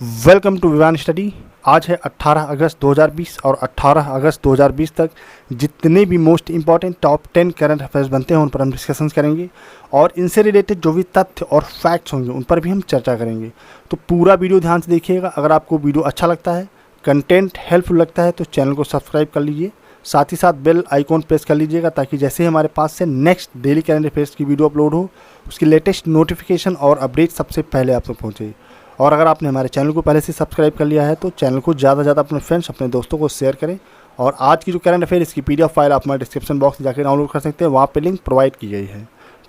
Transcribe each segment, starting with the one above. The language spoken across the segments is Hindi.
Welcome to Vivaan study. आज है 18 अगस्त 2020 और 18 अगस्त 2020 तक जितने भी most important top 10 current affairs बनते हैं उन पर हम डिस्कशंस करेंगे और इनसे रिलेटेड जो भी तथ्य और फैक्ट्स होंगे उन पर भी हम चर्चा करेंगे। तो पूरा वीडियो ध्यान से देखिएगा। अगर आपको वीडियो अच्छा लगता है, कंटेंट हेल्पफुल लगता है तो चैनल को सब्सक्राइब कर लीजिए, साथ ही साथ बेल आइकॉन प्रेस कर लीजिएगा ताकि जैसे ही हमारे पास से नेक्स्ट डेली करंट अफेयर्स की वीडियो अपलोड हो उसकी लेटेस्ट नोटिफिकेशन और अपडेट सबसे पहले आप तक पहुँचे। और अगर आपने हमारे चैनल को पहले से सब्सक्राइब कर लिया है तो चैनल को ज़्यादा से ज़्यादा अपने फ्रेंड्स, अपने दोस्तों को शेयर करें। और आज की जो करंट अफेयर इसकी पीडीएफ फाइल आप हमारे डिस्क्रिप्शन बॉक्स में जाकर डाउनलोड कर सकते हैं, वहाँ पे लिंक प्रोवाइड की गई है।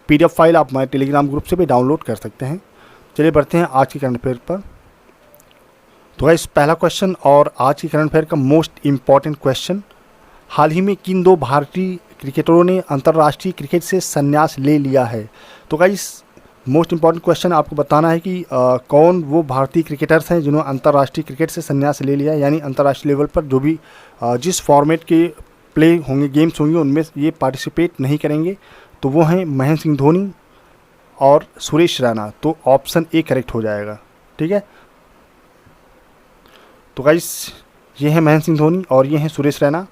पीडीएफ फाइल आप हमारे टेलीग्राम ग्रुप से भी डाउनलोड कर सकते हैं। चलिए बढ़ते हैं आज की करंट अफेयर पर। तो गाइस पहला क्वेश्चन और आज की करंट अफेयर का मोस्ट इम्पॉर्टेंट क्वेश्चन, हाल ही में किन दो भारतीय क्रिकेटरों ने अंतर्राष्ट्रीय क्रिकेट से संन्यास ले लिया है। तो गाइस मोस्ट इंपॉर्टेंट क्वेश्चन आपको बताना है कि कौन वो भारतीय क्रिकेटर्स हैं जिन्होंने अंतर्राष्ट्रीय क्रिकेट से संन्यास ले लिया है, यानी अंतर्राष्ट्रीय लेवल पर जो भी जिस फॉर्मेट के प्ले होंगे, गेम्स होंगे, उनमें ये पार्टिसिपेट नहीं करेंगे। तो वो हैं महेंद्र सिंह धोनी और सुरेश रैना। तो ऑप्शन ए करेक्ट हो जाएगा। ठीक है, तो गाइस ये हैं महेंद्र सिंह धोनी और ये हैं सुरेश रैना,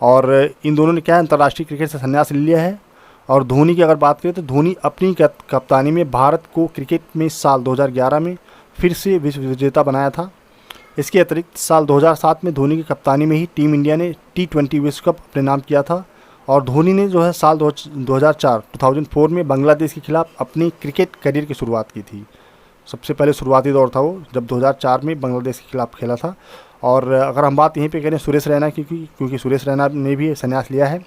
और इन दोनों ने क्या है, अंतर्राष्ट्रीय क्रिकेट से संन्यास ले लिया है। और धोनी की अगर बात करें तो धोनी अपनी कप्तानी में भारत को क्रिकेट में साल 2011 में फिर से विश्व विजेता बनाया था। इसके अतिरिक्त साल 2007 में धोनी की कप्तानी में ही टीम इंडिया ने T20 विश्व कप अपने नाम किया था। और धोनी ने जो है साल 2004 में बांग्लादेश के खिलाफ अपनी क्रिकेट करियर की शुरुआत की थी। सबसे पहले शुरुआती दौर था वो जब 2004 में बांग्लादेश के खिलाफ खेला था। और अगर हम बात यहीं पे करें सुरेश रैना की, क्योंकि सुरेश रैना ने भी संन्यास लिया है,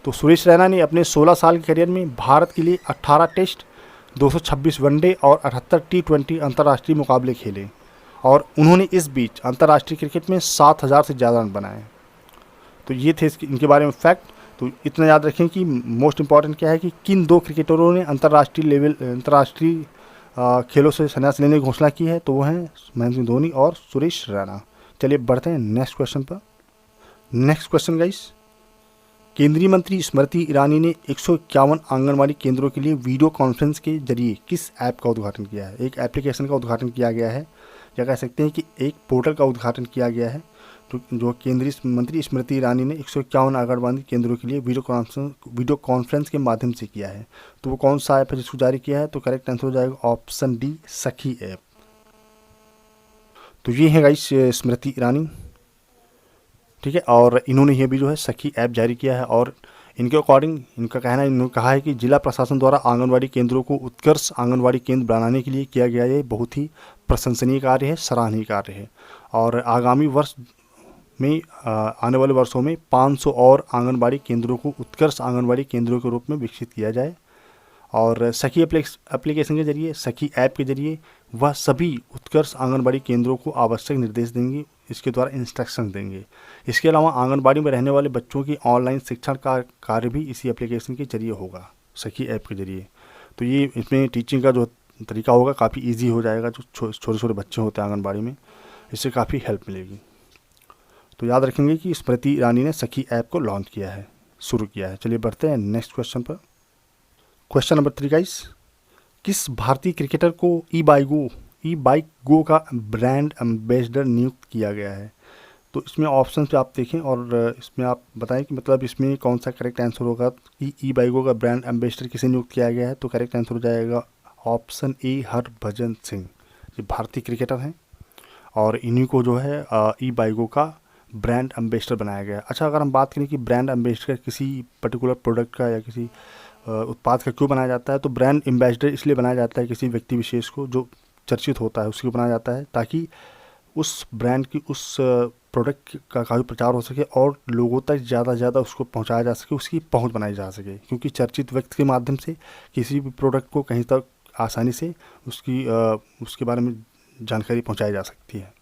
तो सुरेश रैना ने अपने 16 साल के करियर में भारत के लिए 18 टेस्ट, 226 वनडे और 78 T20 अंतर्राष्ट्रीय मुकाबले खेले। और उन्होंने इस बीच अंतर्राष्ट्रीय क्रिकेट में 7000 से ज़्यादा रन बनाए। तो ये थे इनके बारे में फैक्ट। तो इतना याद रखें कि मोस्ट इम्पॉर्टेंट क्या है कि किन दो क्रिकेटरों ने अंतर्राष्ट्रीय खेलों से संन्यास लेने की घोषणा की है। तो वो हैं महेंद्र सिंह धोनी और सुरेश रैना। चलिए बढ़ते हैं नेक्स्ट क्वेश्चन पर। नेक्स्ट क्वेश्चन गाइस, केंद्रीय मंत्री स्मृति ईरानी ने 151 आंगनबाड़ी केंद्रों के लिए वीडियो कॉन्फ्रेंस के जरिए किस ऐप का उद्घाटन किया है। एक एप्लीकेशन का उद्घाटन किया गया है, या कह सकते हैं कि एक पोर्टल का उद्घाटन किया गया है। तो जो केंद्रीय मंत्री स्मृति ईरानी ने 151 आंगनबाड़ी केंद्रों के लिए वीडियो कॉन्फ्रेंस के माध्यम से किया है। तो वो कौन सा ऐप है जिसको जारी किया है। तो करेक्ट आंसर हो जाएगा ऑप्शन डी, सखी ऐप। तो ये है गाइस स्मृति ईरानी, ठीक है, और इन्होंने ये भी जो है सखी ऐप जारी किया है। और इनके अकॉर्डिंग इनका कहना है, इन्होंने कहा है कि जिला प्रशासन द्वारा आंगनवाड़ी केंद्रों को उत्कर्ष आंगनवाड़ी केंद्र बनाने के लिए किया गया ये बहुत ही प्रशंसनीय कार्य है, सराहनीय कार्य है। और आगामी वर्ष में आने वाले वर्षों में 500 और आंगनबाड़ी केंद्रों को उत्कर्ष आंगनबाड़ी केंद्रों के रूप में विकसित किया जाए। और सखी एप्लीकेशन के जरिए, सखी ऐप के जरिए वह सभी उत्कर्ष आंगनबाड़ी केंद्रों को आवश्यक निर्देश देंगे, इसके द्वारा इंस्ट्रक्शन देंगे। इसके अलावा आंगनबाड़ी में रहने वाले बच्चों की ऑनलाइन शिक्षण का कार्य भी इसी एप्लीकेशन के जरिए होगा, सखी ऐप के जरिए। तो ये इसमें टीचिंग का जो तरीका होगा काफ़ी ईजी हो जाएगा। जो छोटे छोटे बच्चे होते हैं आंगनबाड़ी में, इससे काफ़ी हेल्प मिलेगी। तो याद रखेंगे कि स्मृति ईरानी ने सखी ऐप को लॉन्च किया है, शुरू किया है। चलिए बढ़ते हैं नेक्स्ट क्वेश्चन पर। क्वेश्चन नंबर 3 गाइस, किस भारतीय क्रिकेटर को ई बाइक गो का ब्रांड एम्बेसडर नियुक्त किया गया है। तो इसमें ऑप्शन पे आप देखें और इसमें आप बताएं कि मतलब इसमें कौन सा करेक्ट आंसर होगा कि ई बाइक गो का ब्रांड एम्बेसडर किसे नियुक्त किया गया है। तो करेक्ट आंसर हो जाएगा ऑप्शन ए, हरभजन सिंह। ये भारतीय क्रिकेटर हैं और इन्हीं को जो है ई बाइक का ब्रांड एम्बेसडर बनाया गया है। अच्छा, अगर हम बात करें कि ब्रांड एम्बेसडर किसी पर्टिकुलर प्रोडक्ट का या किसी उत्पाद का क्यों बनाया जाता है, तो ब्रांड एम्बेसडर इसलिए बनाया जाता है किसी व्यक्ति विशेष को जो चर्चित होता है उसको बनाया जाता है, ताकि उस ब्रांड की, उस प्रोडक्ट का काफ़ी प्रचार हो सके और लोगों तक ज़्यादा से ज़्यादा उसको पहुंचाया जा सके, उसकी पहुंच बनाई जा सके। क्योंकि चर्चित व्यक्ति के माध्यम से किसी भी प्रोडक्ट को कहीं तक आसानी से उसके बारे में जानकारी पहुँचाई जा सकती है।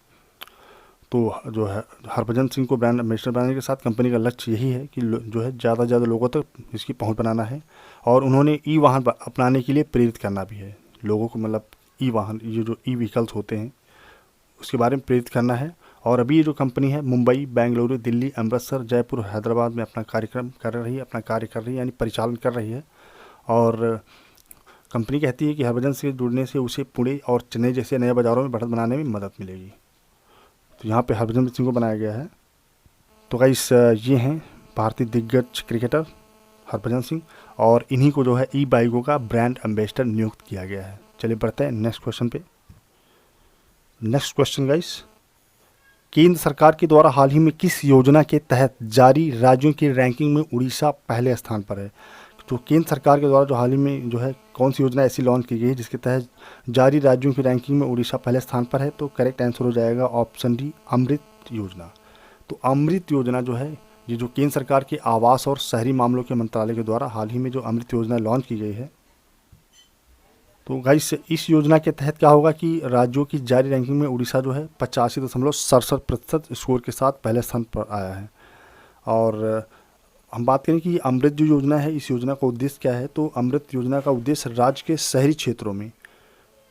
तो जो है हरभजन सिंह को ब्रांड एम्बेसडर बनाने के साथ कंपनी का लक्ष्य यही है कि जो है ज़्यादा से ज़्यादा लोगों तक इसकी पहुंच बनाना है। और उन्होंने ई वाहन अपनाने के लिए प्रेरित करना भी है लोगों को, मतलब ई वाहन, ये जो ई व्हीकल्स होते हैं उसके बारे में प्रेरित करना है। और अभी ये जो कंपनी है मुंबई, बेंगलुरु, दिल्ली, अमृतसर, जयपुर, हैदराबाद में अपना कार्यक्रम कर रही है, अपना कार्य कर रही है, यानी परिचालन कर रही है। और कंपनी कहती है कि हरभजन से जुड़ने से उसे पुणे और चेन्नई जैसे नए बाज़ारों में बढ़त बनाने में मदद मिलेगी। तो यहाँ पे हरभजन सिंह को बनाया गया है। तो गाइस ये हैं भारतीय दिग्गज क्रिकेटर हरभजन सिंह, और इन्हीं को जो है ई बाइकों का ब्रांड एम्बेसडर नियुक्त किया गया है। चलिए बढ़ते हैं नेक्स्ट क्वेश्चन पे। नेक्स्ट क्वेश्चन गाइस, केंद्र सरकार के द्वारा हाल ही में किस योजना के तहत जारी राज्यों की रैंकिंग में उड़ीसा पहले स्थान पर है? तो केंद्र सरकार के द्वारा जो हाल ही में जो है कौन सी योजना ऐसी लॉन्च की गई है जिसके तहत जारी राज्यों की रैंकिंग में उड़ीसा पहले स्थान पर है? तो करेक्ट आंसर हो जाएगा ऑप्शन डी, अमृत योजना। तो अमृत योजना जो है ये जो केंद्र सरकार के आवास और शहरी मामलों के मंत्रालय के द्वारा हाल ही में जो अमृत योजना लॉन्च की गई है, तो गाइस इस योजना के तहत क्या होगा कि राज्यों की जारी रैंकिंग में उड़ीसा जो है 85.67% स्कोर के साथ पहले स्थान पर आया है। और हम बात करें कि अमृत जो योजना है, इस योजना का उद्देश्य क्या है? तो अमृत योजना का उद्देश्य राज्य के शहरी क्षेत्रों में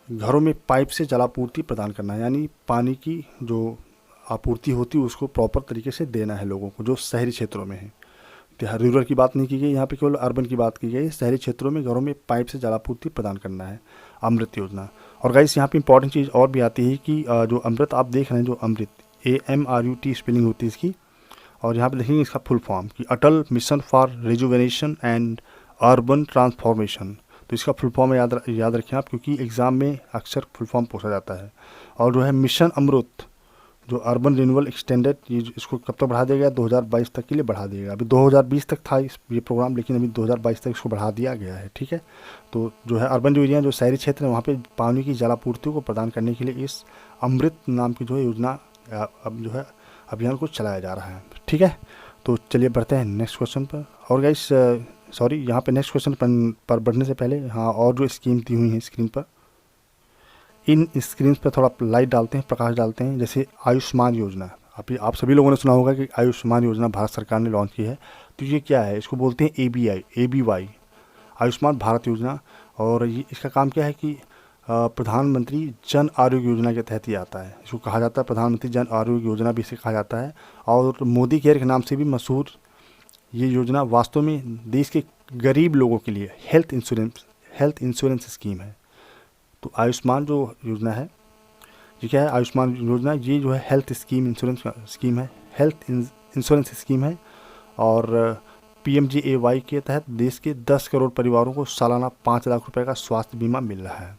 घरों में पाइप से जलापूर्ति प्रदान करना है, यानी पानी की जो आपूर्ति होती है उसको प्रॉपर तरीके से देना है लोगों को जो शहरी क्षेत्रों में है। तो रूरल की बात नहीं की गई यहाँ पे, केवल अर्बन की बात की गई। शहरी क्षेत्रों में घरों में पाइप से जलापूर्ति प्रदान करना है अमृत योजना। और गाइस यहाँ पे इंपॉर्टेंट चीज़ और भी आती है कि जो अमृत आप देख रहे हैं, जो अमृत AMRUT स्पेलिंग होती है इसकी, और यहाँ पे देखेंगे इसका फुल फॉर्म कि Atal mission for rejuvenation and urban transformation. तो इसका फुल फॉर्म याद रखें आप, क्योंकि एग्ज़ाम में अक्सर फुल फॉर्म पूछा जाता है। और जो है मिशन अमृत जो अर्बन रिन्यूअल एक्सटेंडेड, ये इसको कब तक बढ़ा दिया गया? 2022 तक के लिए बढ़ा दिया गया। अभी 2020 तक था ये प्रोग्राम, लेकिन अभी 2022 तक इसको बढ़ा दिया गया है। ठीक है, तो जो है अर्बन जो एरिया जो शहरी क्षेत्र है वहाँ पे पानी की जलापूर्ति को प्रदान करने के लिए इस अमृत नाम की जो है योजना अब जो है अभियान को चलाया जा रहा है। ठीक है, तो चलिए बढ़ते हैं नेक्स्ट क्वेश्चन पर। और गाइस सॉरी, यहाँ पे नेक्स्ट क्वेश्चन पर बढ़ने से पहले हाँ और जो स्कीम दी हुई है स्क्रीन पर, इन स्क्रीन पर थोड़ा लाइट डालते हैं, प्रकाश डालते हैं। जैसे आयुष्मान योजना, आप सभी लोगों ने सुना होगा कि आयुष्मान योजना भारत सरकार ने लॉन्च की है। तो ये क्या है? इसको बोलते हैं ABY, आयुष्मान भारत योजना। और ये इसका काम क्या है कि प्रधानमंत्री जन आरोग्य योजना के तहत ही आता है। इसको कहा जाता है प्रधानमंत्री जन आरोग्य योजना भी इसे कहा जाता है, और मोदी केयर के नाम से भी मशहूर ये योजना वास्तव में देश के गरीब लोगों के लिए हेल्थ इंश्योरेंस स्कीम है। तो आयुष्मान जो योजना है ये क्या है? आयुष्मान योजना ये जो है हेल्थ इंश्योरेंस स्कीम है, और PMJAY के तहत देश के 10 करोड़ परिवारों को सालाना 5 लाख रुपए का स्वास्थ्य बीमा मिल रहा है।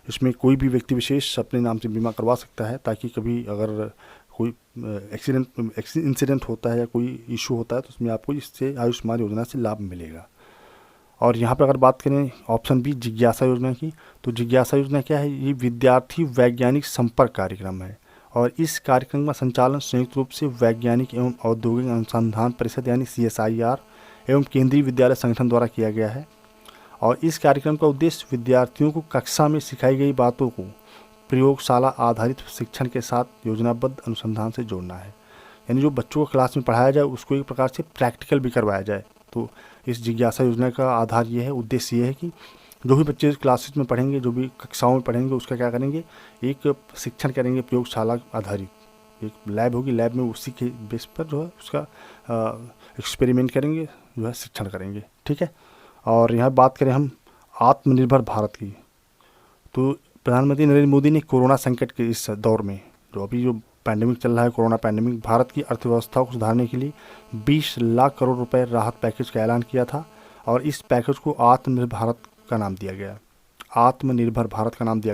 इसमें कोई भी व्यक्ति विशेष अपने नाम से बीमा करवा सकता है, ताकि कभी अगर कोई इंसिडेंट होता है या कोई इशू होता है तो उसमें आपको इससे आयुष्मान योजना से लाभ मिलेगा। और यहाँ पर अगर बात करें ऑप्शन बी जिज्ञासा योजना की, तो जिज्ञासा योजना क्या है? ये विद्यार्थी वैज्ञानिक संपर्क कार्यक्रम है, और इस कार्यक्रम का संचालन संयुक्त रूप से वैज्ञानिक एवं औद्योगिक अनुसंधान परिषद यानी CSIR एवं केंद्रीय विद्यालय संगठन द्वारा किया गया है। और इस कार्यक्रम का उद्देश्य विद्यार्थियों को कक्षा में सिखाई गई बातों को प्रयोगशाला आधारित शिक्षण के साथ योजनाबद्ध अनुसंधान से जोड़ना है, यानी जो बच्चों को क्लास में पढ़ाया जाए उसको एक प्रकार से प्रैक्टिकल भी करवाया जाए। तो इस जिज्ञासा योजना का आधार ये है, उद्देश्य ये है कि जो भी बच्चे क्लासेस में पढ़ेंगे, जो भी कक्षाओं में पढ़ेंगे, उसका क्या करेंगे? एक शिक्षण करेंगे प्रयोगशाला आधारित। एक लैब होगी, लैब में उसी के बेस पर जो है उसका एक्सपेरिमेंट करेंगे, जो है शिक्षण करेंगे। ठीक है, और यहाँ बात करें हम आत्मनिर्भर भारत की, तो प्रधानमंत्री नरेंद्र मोदी ने कोरोना संकट के इस दौर में जो अभी जो पैंडेमिक चल रहा है, कोरोना पैंडेमिक, भारत की अर्थव्यवस्था को सुधारने के लिए 20 लाख करोड़ रुपए राहत पैकेज का ऐलान किया था, और इस पैकेज को आत्मनिर्भर भारत का नाम दिया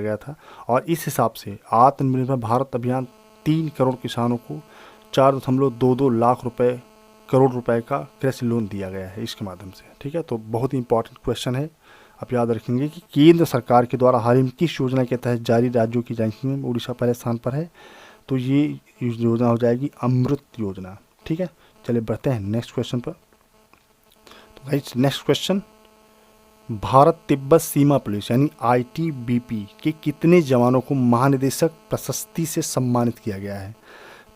गया था। और इस हिसाब से आत्मनिर्भर भारत अभियान 3 करोड़ किसानों को 4.22 लाख करोड़ रुपए का कृषि लोन दिया गया है इसके माध्यम से। ठीक है, तो बहुत ही इंपॉर्टेंट क्वेश्चन है, आप याद रखेंगे कि केंद्र सरकार के द्वारा हाल ही में किस योजना के तहत जारी राज्यों की रैंकिंग में उड़ीसा पहले स्थान पर है? तो ये योजना हो जाएगी अमृत योजना। ठीक है, चलिए बढ़ते हैं नेक्स्ट क्वेश्चन पर। तो guys next question, Bharat Tibbat सीमा पुलिस यानी ITBP के कितने जवानों को महानिदेशक प्रशस्ति से सम्मानित किया गया है?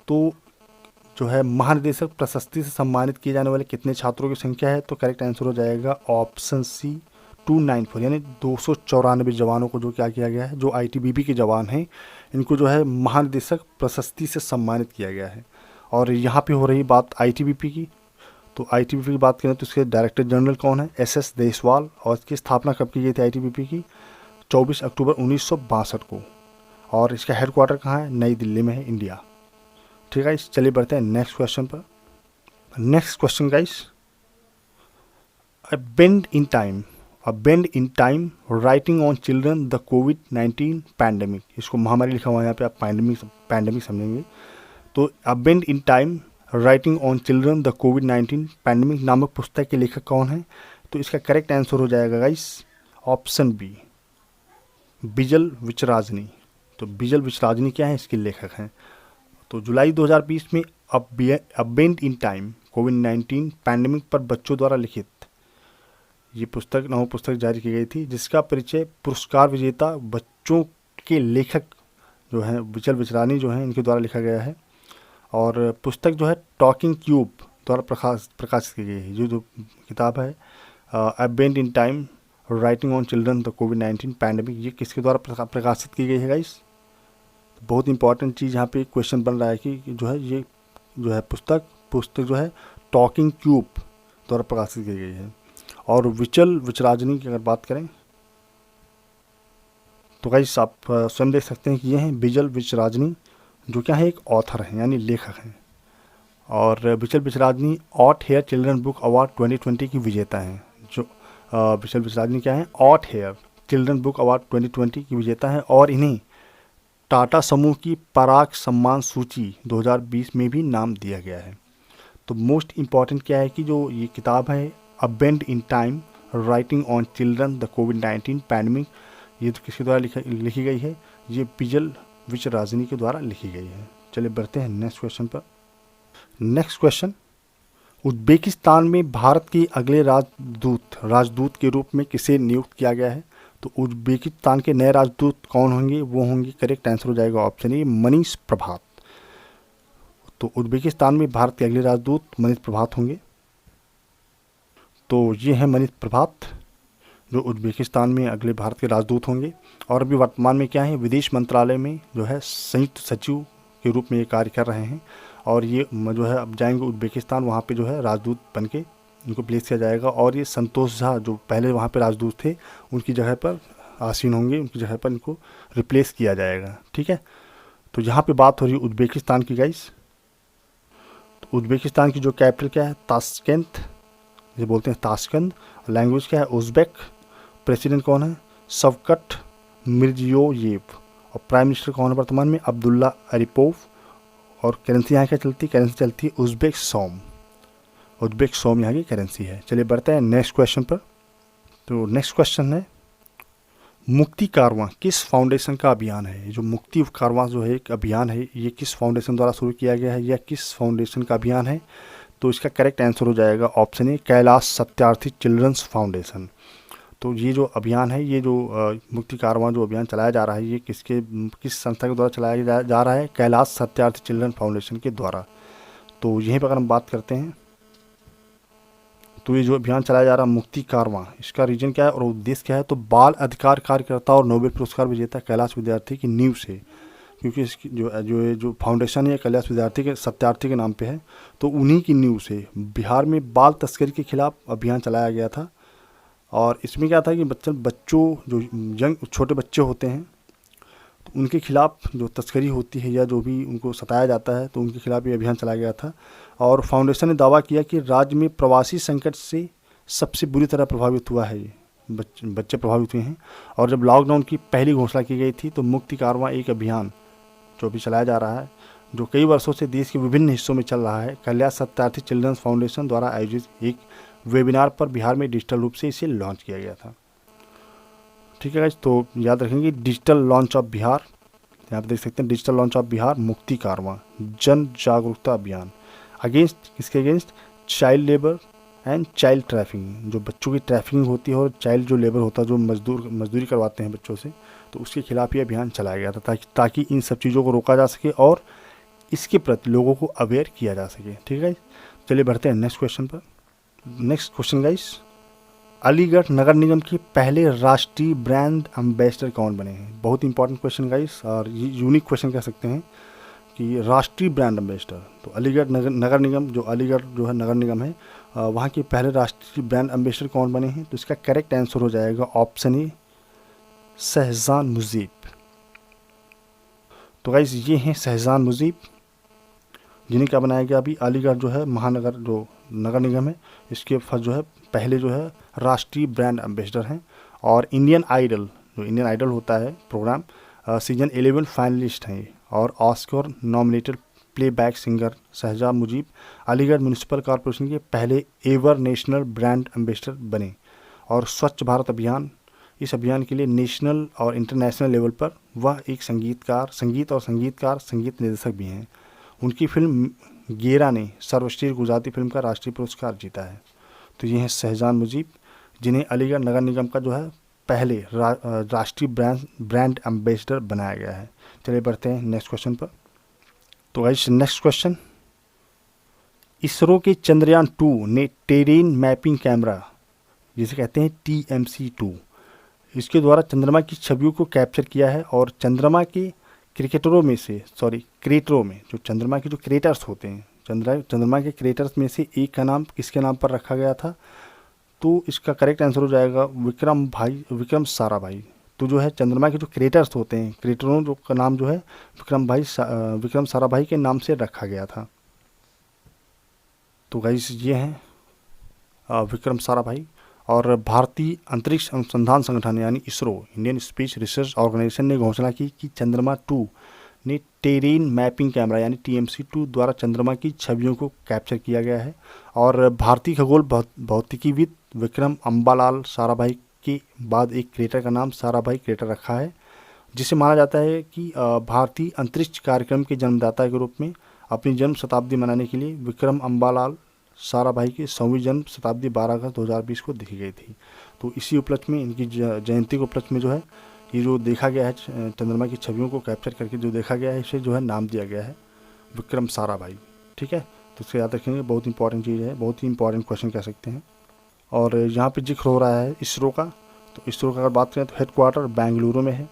तो जो है महानिदेशक प्रशस्ति से सम्मानित किए जाने वाले कितने छात्रों की संख्या है? तो करेक्ट आंसर हो जाएगा ऑप्शन सी 294, यानी 294 जवानों को जो क्या किया गया है, जो ITBP के जवान हैं इनको जो है महानिदेशक प्रशस्ति से सम्मानित किया गया है। और यहाँ पे हो रही बात ITBP की, तो आईटीबीपी की बात करें तो इसके डायरेक्टर जनरल कौन है? एस देशवाल। और इसकी स्थापना कब की गई थी आईटीबीपी की? 24 अक्टूबर 1962 को। और इसका हेडक्वार्टर कहाँ है? नई दिल्ली में है, इंडिया। ठीक है, चलिए बढ़ते हैं नेक्स्ट क्वेश्चन पर। Next question guys, a bend in time writing on children the कोविड-19 पैंडेमिक। इसको महामारी लिखा हुआ है यहाँ पे, आप पैंडेमिक समझेंगे। तो a bend in time writing on children the कोविड-19 पैंडेमिक नामक पुस्तक के लेखक कौन है? तो इसका करेक्ट आंसर हो जाएगा गाइस ऑप्शन बी, बिजल विचराजनी। तो बिजल विचराजनी क्या है? इसके लेखक हैं। तो जुलाई 2020 में अ बेंड इन टाइम कोविड-19 पैंडेमिक पर बच्चों द्वारा लिखित ये नव पुस्तक जारी की गई थी, जिसका परिचय पुरस्कार विजेता बच्चों के लेखक जो हैं बिजल विचरानी जो हैं, इनके द्वारा लिखा गया है। और पुस्तक जो है टॉकिंग ट्यूब द्वारा प्रकाशित की गई है। जो किताब है a bend in time writing on children the कोविड-19 पैंडेमिक, ये किसके द्वारा प्रकाशित की गई है गाइस? बहुत इंपॉर्टेंट चीज़ यहाँ पे क्वेश्चन बन रहा है कि जो है ये जो है पुस्तक जो है टॉकिंग ट्यूब द्वारा प्रकाशित की गई है। और विचराजनी की अगर बात करें तो गाइस आप स्वयं देख सकते हैं कि ये हैं बिजल विचराजनी, जो क्या है एक ऑथर हैं यानी लेखक हैं। और Bijal Vachharajani AutHer children book award 2020 की विजेता हैं। जो बिजल विचराजनी क्या है? AutHer children book award 2020 की विजेता हैं। और इन्हें टाटा समूह की पराग सम्मान सूची 2020 में भी नाम दिया गया है। तो मोस्ट इम्पॉर्टेंट क्या है कि जो ये किताब है a bend in time writing on children the कोविड-19 पैंडेमिक, ये तो किसके द्वारा लिखी गई है? ये बिजल विचराजनी के द्वारा लिखी गई है। चलिए बढ़ते हैं नेक्स्ट क्वेश्चन पर। नेक्स्ट क्वेश्चन, उज्बेकिस्तान में भारत के अगले राजदूत के रूप में किसे नियुक्त किया गया है? तो उज्बेकिस्तान के नए राजदूत कौन होंगे? वो होंगे, करेक्ट आंसर हो जाएगा ऑप्शन ए, मनीष प्रभात। तो उज्बेकिस्तान में भारत के अगले राजदूत मनीष प्रभात होंगे। तो ये हैं मनीष प्रभात, जो उज्बेकिस्तान में अगले भारत के राजदूत होंगे। और अभी वर्तमान में क्या है? विदेश मंत्रालय में जो है संयुक्त सचिव के रूप में ये कार्य कर रहे हैं। और ये जो है अब जाएंगे उज्बेकिस्तान, वहाँ पे जो है राजदूत बन के इनको प्लेस किया जाएगा। और ये संतोष झा जो पहले वहाँ पे राजदूत थे, उनकी जगह पर आसीन होंगे, उनकी जगह पर इनको रिप्लेस किया जाएगा। ठीक है, तो यहाँ पे बात हो रही है उज्बेकिस्तान की गाइस। तो उज्बेकिस्तान की जो कैपिटल क्या है? ताशकेंत, ये बोलते हैं ताशकंद। लैंग्वेज क्या है? उज़्बेक। प्रेसिडेंट कौन है? Shavkat Mirziyoyev. और प्राइम मिनिस्टर कौन है वर्तमान में? Abdulla Aripov. और करेंसी यहाँ क्या चलती है? करेंसी चलती है उज़्बेक सौम। उज़्बेक सौम यहाँ की करेंसी है। चलिए बढ़ते हैं नेक्स्ट क्वेश्चन पर। तो नेक्स्ट क्वेश्चन है, मुक्ति कारवां किस फाउंडेशन का अभियान है? जो मुक्ति कारवां जो है एक अभियान है, ये किस फाउंडेशन द्वारा शुरू किया गया है या किस फाउंडेशन का अभियान है? तो इसका करेक्ट आंसर हो जाएगा option A, Kailash Satyarthi Children's Foundation. तो ये जो अभियान है, ये जो मुक्ति कारवां जो अभियान चलाया जा रहा है, ये किस संस्था के द्वारा चलाया जा रहा है? कैलाश सत्यार्थी चिल्ड्रन फाउंडेशन के द्वारा। तो यहीं पर अगर हम बात करते हैं तो ये जो अभियान चलाया जा रहा है मुक्ति कारवां, इसका रीजन क्या है और उद्देश्य क्या है? तो बाल अधिकार कार्यकर्ता और नोबेल पुरस्कार विजेता कैलाश विद्यार्थी की नींव से, क्योंकि इसकी जो फाउंडेशन है कैलाश सत्यार्थी के नाम पे है, तो उन्हीं की नींव से बिहार में बाल तस्करी के खिलाफ अभियान चलाया गया था। और इसमें क्या था कि बच्चों जो छोटे बच्चे होते हैं, तो उनके खिलाफ जो तस्करी होती है या जो भी उनको सताया जाता है, तो उनके खिलाफ ये अभियान चलाया गया था। और फाउंडेशन ने दावा किया कि राज्य में प्रवासी संकट से सबसे बुरी तरह प्रभावित हुआ है, ये बच्चे प्रभावित हुए हैं। और जब लॉकडाउन की पहली घोषणा की गई थी, तो मुक्ति कारवां एक अभियान जो भी चलाया जा रहा है, जो कई वर्षों से देश के विभिन्न हिस्सों में चल रहा है, कैलाश सत्यार्थी चिल्ड्रंस फाउंडेशन द्वारा आयोजित एक वेबिनार पर बिहार में डिजिटल रूप से इसे लॉन्च किया गया था। ठीक है गाइस, तो याद रखेंगे डिजिटल लॉन्च ऑफ बिहार, यहाँ पे देख सकते हैं डिजिटल लॉन्च ऑफ बिहार मुक्ति कारवां जन जागरूकता अभियान अगेंस्ट, किसके against? Child labour and child trafficking. जो बच्चों की ट्रैफिकिंग होती है और चाइल्ड जो लेबर होता है, जो मजदूरी करवाते हैं बच्चों से, तो उसके खिलाफ ये अभियान चलाया गया था ताकि इन सब चीज़ों को रोका जा सके और इसके प्रति लोगों को अवेयर किया जा सके। ठीक है, चलिए बढ़ते हैं नेक्स्ट क्वेश्चन पर। नेक्स्ट क्वेश्चन गाइस, अलीगढ़ नगर निगम के पहले राष्ट्रीय ब्रांड एम्बेसडर कौन बने हैं? बहुत इंपॉर्टेंट क्वेश्चन गाइस, और ये यूनिक क्वेश्चन कह सकते हैं। कि राष्ट्रीय ब्रांड एम्बेसडर, तो अलीगढ़ नगर निगम, जो अलीगढ़ जो है नगर निगम है, वहाँ के पहले राष्ट्रीय ब्रांड एम्बेसडर कौन बने हैं? तो इसका करेक्ट आंसर हो जाएगा ऑप्शन ए, शहजान मुजीब। तो गाइस ये हैं शहजान मुजीब, जिन्हें क्या बनाया गया अभी अलीगढ़ जो है महानगर जो नगर निगम है, इसके फर्स्ट जो है पहले जो है राष्ट्रीय ब्रांड एम्बेसडर हैं। और इंडियन आइडल, जो इंडियन आइडल होता है प्रोग्राम, सीजन 11 फाइनलिस्ट हैं और Oscar nominated playback singer Shahzad Mujeeb Aligarh municipal corporation के पहले एवर नेशनल ब्रांड एम्बेसडर बने। और स्वच्छ भारत अभियान, इस अभियान के लिए नेशनल और इंटरनेशनल लेवल पर वह एक संगीत निर्देशक भी हैं। उनकी फिल्म गेरा ने सर्वश्रेष्ठ गुजराती फिल्म का राष्ट्रीय पुरस्कार जीता है। तो ये हैं शहजाद मुजीब, जिन्हें अलीगढ़ नगर निगम का जो है पहले राष्ट्रीय ब्रांड एम्बेसडर बनाया गया है। चलिए बढ़ते हैं नेक्स्ट क्वेश्चन पर। तो गाइस नेक्स्ट क्वेश्चन, इसरो के चंद्रयान 2 ने टेरेन मैपिंग कैमरा, जिसे कहते हैं TMC-2, इसके द्वारा चंद्रमा की छवियों को कैप्चर किया है। और चंद्रमा के क्रेटरों में जो चंद्रमा के जो क्रेटर्स होते हैं, चंद्रमा के क्रेटर्स में से एक का नाम किसके नाम पर रखा गया था? तो इसका करेक्ट आंसर हो जाएगा विक्रम साराभाई। तो जो है चंद्रमा के जो क्रेटर्स होते हैं, क्रेटरों जो का नाम जो है विक्रम साराभाई के नाम से रखा गया था। तो गाइस ये हैं विक्रम साराभाई। और भारतीय अंतरिक्ष अनुसंधान संगठन यानी ISRO, Indian Space Research Organisation ने घोषणा की कि चंद्रमा 2 ने टेरेन मैपिंग कैमरा यानी TMC-2 द्वारा चंद्रमा की छवियों को कैप्चर किया गया है। और भारतीय खगोल भौतिकीविद विक्रम अम्बालाल साराभाई के बाद एक क्रेटर का नाम साराभाई क्रेटर रखा है, जिसे माना जाता है कि भारतीय अंतरिक्ष कार्यक्रम के जन्मदाता के रूप में अपनी जन्म शताब्दी मनाने के लिए विक्रम अम्बालाल साराभाई की 100वीं जन्म शताब्दी 12 अगस्त 2020 को देखी गई थी। तो इसी उपलक्ष्य में, इनकी जयंती के उपलक्ष्य में जो है ये जो देखा गया है चंद्रमा की छवियों को कैप्चर करके जो देखा गया है, इसे जो है नाम दिया गया है विक्रम साराभाई। ठीक है, तो इससे याद रखेंगे, बहुत इंपॉर्टेंट चीज़ है, बहुत ही इंपॉर्टेंट क्वेश्चन कह सकते हैं। और यहाँ पे जिक्र हो रहा है इसरो का, तो इसरो का अगर बात करें तो हेडक्वार्टर बेंगलुरु में है।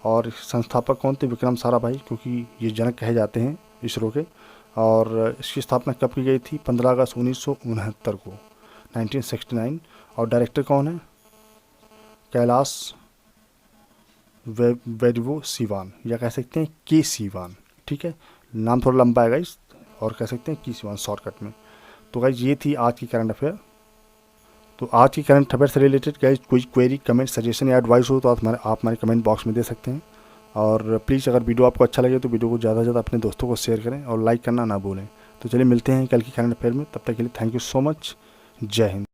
और संस्थापक कौन थे? विक्रम साराभाई, क्योंकि ये जनक कहे जाते हैं इसरो के। और इसकी स्थापना कब की गई थी? 15 अगस्त 1969 को, 1969। और डायरेक्टर कौन है? कैलाश वेदवो सीवान, या कह सकते हैं के सीवान। ठीक है, नाम थोड़ा लंबा है गाइस, और कह सकते हैं के सीवान शॉर्टकट में। तो गाइस ये थी आज की करंट अफेयर। तो आज की करंट अफेयर से रिलेटेड गाइस कोई क्वेरी, कमेंट, सजेशन या एडवाइस हो तो आप हमारे कमेंट बॉक्स में दे सकते हैं। और प्लीज़ अगर वीडियो आपको अच्छा लगे तो वीडियो को ज़्यादा से ज़्यादा अपने दोस्तों को शेयर करें और लाइक करना ना भूलें। तो चलिए मिलते हैं कल की करंट अफेयर में, तब तक के लिए थैंक यू सो मच। जय हिंद।